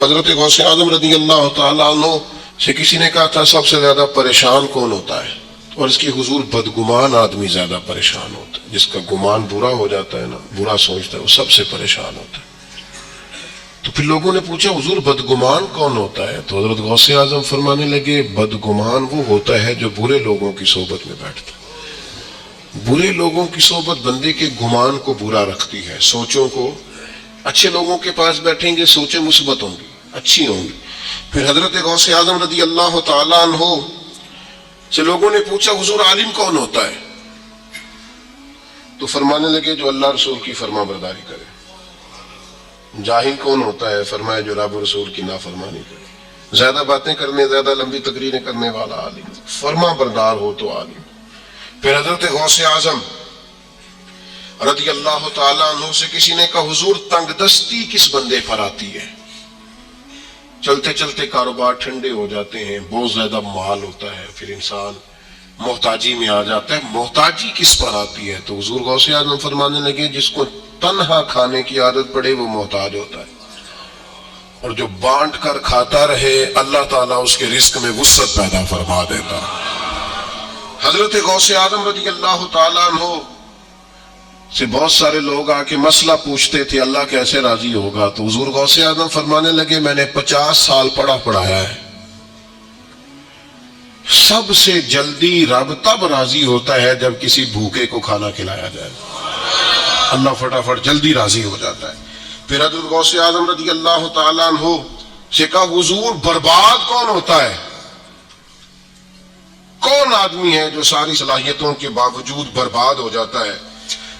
حضرت غوث اعظم رضی اللہ تعالیٰ عنہ سے کسی نے کہا تھا سب سے زیادہ پریشان کون ہوتا ہے؟ اور اس کی حضور بدگمان آدمی زیادہ پریشان ہوتا ہے، جس کا گمان برا ہو جاتا ہے نا، برا سوچتا ہے، وہ سب سے پریشان ہوتا ہے۔ تو پھر لوگوں نے پوچھا حضور بدگمان کون ہوتا ہے؟ تو حضرت غوث اعظم فرمانے لگے بدگمان وہ ہوتا ہے جو برے لوگوں کی صحبت میں بیٹھتا ہے۔ برے لوگوں کی صحبت بندے کے گمان کو برا رکھتی ہے، سوچوں کو۔ اچھے لوگوں کے پاس بیٹھیں گے سوچیں مثبت ہوں گی، اچھی ہوں گی۔ پھر حضرت غوث اعظم رضی اللہ تعالیٰ عنہ سے لوگوں نے پوچھا حضور عالم کون ہوتا ہے؟ تو فرمانے لگے جو اللہ رسول کی فرما برداری کرے۔ جاہل کون ہوتا ہے؟ فرمایا جو رب رسول کی نافرمانی کرے۔ زیادہ باتیں کرنے، زیادہ لمبی تقریریں کرنے والا عالم، فرما بردار ہو تو عالم۔ پھر حضرت غوث اعظم رضی اللہ تعالیٰ عنہ سے کسی نے کہا حضور تنگ دستی کس بندے پر آتی ہے؟ چلتے چلتے کاروبار ٹھنڈے ہو جاتے ہیں، بہت زیادہ مال ہوتا ہے، پھر انسان محتاجی میں آ جاتا ہے، محتاجی کس پر آتی ہے؟ تو حضور غوث اعظم فرمانے لگے جس کو تنہا کھانے کی عادت پڑے وہ محتاج ہوتا ہے، اور جو بانٹ کر کھاتا رہے اللہ تعالیٰ اس کے رزق میں وسعت پیدا فرما دیتا۔ حضرت غوث اعظم رضی اللہ تعالیٰ عنہ سے بہت سارے لوگ آ کے مسئلہ پوچھتے تھے اللہ کیسے راضی ہوگا؟ تو حضور غوث اعظم فرمانے لگے میں نے 50 سال پڑھایا ہے، سب سے جلدی رب تب راضی ہوتا ہے جب کسی بھوکے کو کھانا کھلایا جائے، اللہ فٹافٹ جلدی راضی ہو جاتا ہے۔ پھر حضرت غوث اعظم رضی اللہ تعالیٰ عنہ سے کہا حضور برباد کون ہوتا ہے؟ کون آدمی ہے جو ساری صلاحیتوں کے باوجود برباد ہو جاتا ہے؟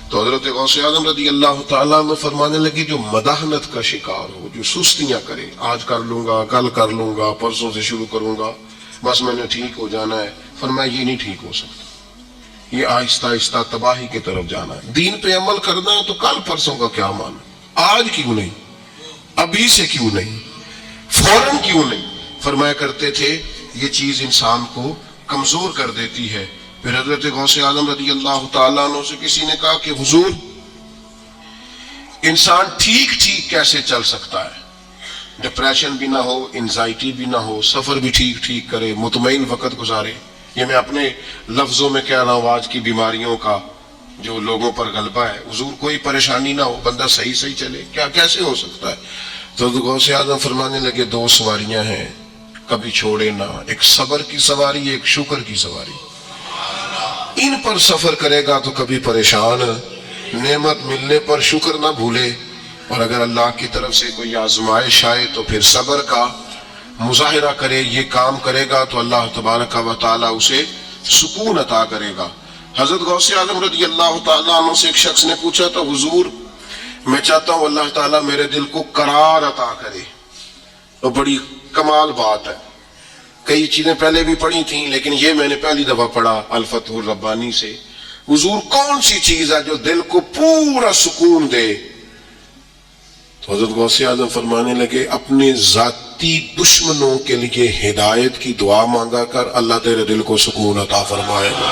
تو حضرت غوث اعظم رضی اللہ تعالیٰ عنہ فرمانے لگے جو مداحنت کا شکار ہو، جو سستیاں کرے، آج کر لوں گا، کل کر لوں گا، پرسوں سے شروع کروں گا، بس میں نے ٹھیک ہو جانا ہے۔ فرمایا یہ نہیں ٹھیک ہو سکتا، یہ آہستہ آہستہ تباہی کی طرف جانا ہے۔ دین پہ عمل کرنا ہے تو کل پرسوں کا کیا مانا، آج کیوں نہیں، ابھی سے کیوں نہیں، فوراً کیوں نہیں؟ فرمایا کرتے تھے یہ چیز انسان کو کمزور کر دیتی ہے۔ پھر حضرت غوث اعظم رضی اللہ تعالیٰ عنہ سے کسی نے کہا کہ حضور انسان ٹھیک کیسے چل سکتا ہے، ڈپریشن بھی نہ ہو، انزائٹی بھی نہ ہو، سفر بھی ٹھیک کرے، مطمئن وقت گزارے؟ یہ میں اپنے لفظوں میں کہہ رہا ہوں آج کی بیماریوں کا جو لوگوں پر غلبہ ہے۔ حضور کوئی پریشانی نہ ہو، بندہ صحیح چلے، کیا کیسے ہو سکتا ہے؟ تو غوث اعظم فرمانے لگے دو سواریاں ہیں کبھی چھوڑے نہ، ایک صبر کی سواری، ایک شکر کی سواری۔ ان پر سفر کرے گا تو کبھی پریشان، نعمت ملنے پر شکر نہ بھولے، اور اگر اللہ کی طرف سے کوئی آزمائش آئے تو پھر صبر کا مظاہرہ کرے، یہ کام کرے گا تو اللہ تبارک و تعالیٰ اسے سکون عطا کرے گا۔ حضرت غوث اعظم رضی اللہ تعالیٰ عنہ سے ایک شخص نے پوچھا تھا حضور میں چاہتا ہوں اللہ تعالیٰ میرے دل کو قرار عطا کرے۔ تو بڑی کمال بات ہے، کئی چیزیں پہلے بھی پڑھی تھیں لیکن یہ میں نے پہلی دفعہ پڑھا الفتح الربانی سے۔ حضور کون سی چیز ہے جو دل کو پورا سکون دے؟ تو حضرت غوث اعظم فرمانے لگے اپنے ذاتی دشمنوں کے لیے ہدایت کی دعا مانگا کر، اللہ تیرے دل کو سکون عطا فرمائے گا۔